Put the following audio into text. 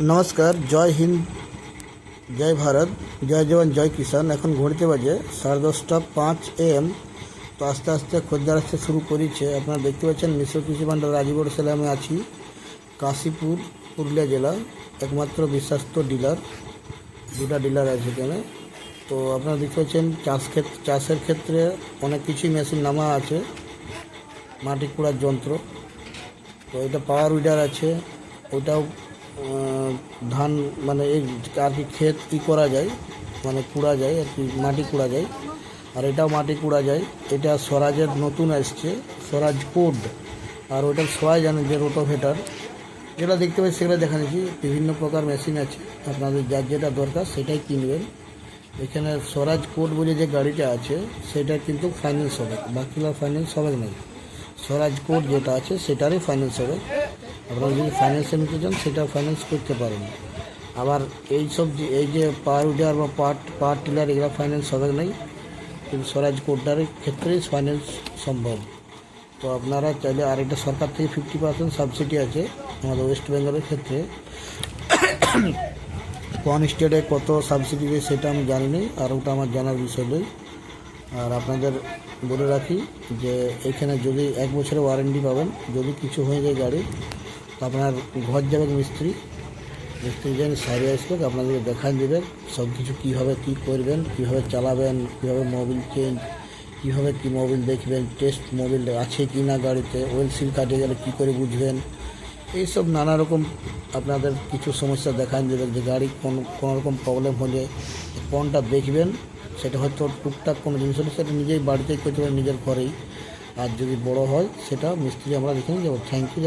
নমস্কার, জয় হিন্দ, জয় ভারত, জয় জওয়ান, জয় কিষান। এখন ঘড়িতে বাজে 10:30 AM। তো আস্তে আস্তে খদ্দের আসতে শুরু করেছে। আপনারা দেখতে পাচ্ছেন মিশ্র কৃষি ভাণ্ডার রাজীবর সেলে আমি আছি, কাশীপুর, পুরুলিয়া জেলা। একমাত্র বিশ্বস্ত ডিলার, দুটা ডিলার আছে এখানে। তো আপনারা দেখতে পাচ্ছেন চাষের ক্ষেত্রে অনেক কিছুই মেশিন নামা আছে। মাটি কুড়ার যন্ত্র, তো এটা পাওয়ার উইডার আছে। ওটাও ধান মানে এই আর কি ক্ষেত কী করা যায়, মানে কুড়া যায় আর কি, মাটি কুড়া যায়। আর এটাও মাটি কুড়া যায়। এটা স্বরাজের নতুন আসছে, স্বরাজ কোড। আর ওটা সবাই জানেন যে রোটোভেটার, যেটা দেখতে পাচ্ছি সেগুলো দেখা নিচ্ছি। বিভিন্ন প্রকার মেশিন আছে, আপনাদের যার যেটা দরকার সেটাই কিনবেন। এখানে স্বরাজ কোড বলে যে গাড়িটা আছে সেটা কিন্তু ফাইন্যান্স হবে, বাকিগুলো ফাইন্যান্স হবে না। স্বরাজ কোড যেটা আছে সেটারই ফাইন্যান্স হবে। আপনারা যদি ফাইন্যান্সে নিতে চান সেটা ফাইন্যান্স করতে পারেন। আবার এই যে পাওয়ার উইডার বা পাওয়ার টিলার এগুলো ফাইন্যান্স হবে নাই, কিন্তু স্বরাজ কোডটার ক্ষেত্রেই ফাইন্যান্স সম্ভব। তো আপনারা চাইলে, আর এটা সরকার থেকে 50% সাবসিডি আছে আমাদের ওয়েস্ট বেঙ্গলের ক্ষেত্রে। কোন স্টেটে কত সাবসিডি দেয় সেটা আমি জানি না, আর ওটা আমার জানার বিষয় নেই। আর আপনাদের বলে রাখি যে এখানে যদি 1 বছরের ওয়ারেন্টি পাবেন। যদি কিছু হয়ে যায় গাড়ি, তো আপনার ঘর যাবেন মিস্ত্রি যেন সাইডে আসবে, আপনাদেরকে দেখান দেবেন সব কিছু, কীভাবে কী করবেন, কীভাবে চালাবেন, কীভাবে মোবিল চেঞ্জ, কীভাবে কী মোবিল দেখবেন, টেস্ট মোবিল আছে কি না গাড়িতে, ওয়েল সিল কাটে গেলে কী করে বুঝবেন। এইসব নানা রকম আপনাদের কিছু সমস্যা দেখান দেবেন, যে গাড়ি কোনো রকম প্রবলেম হলে কোনটা দেখবেন। সেটা হয়তো টুকটাক কোনো জিনিস হলে সেটা নিজেই বাড়িতেই করতে পারেন, নিজের ঘরেই। আর যদি বড় হয় সেটা মিস্ত্রি আমরা দেখে নিই। Thank you.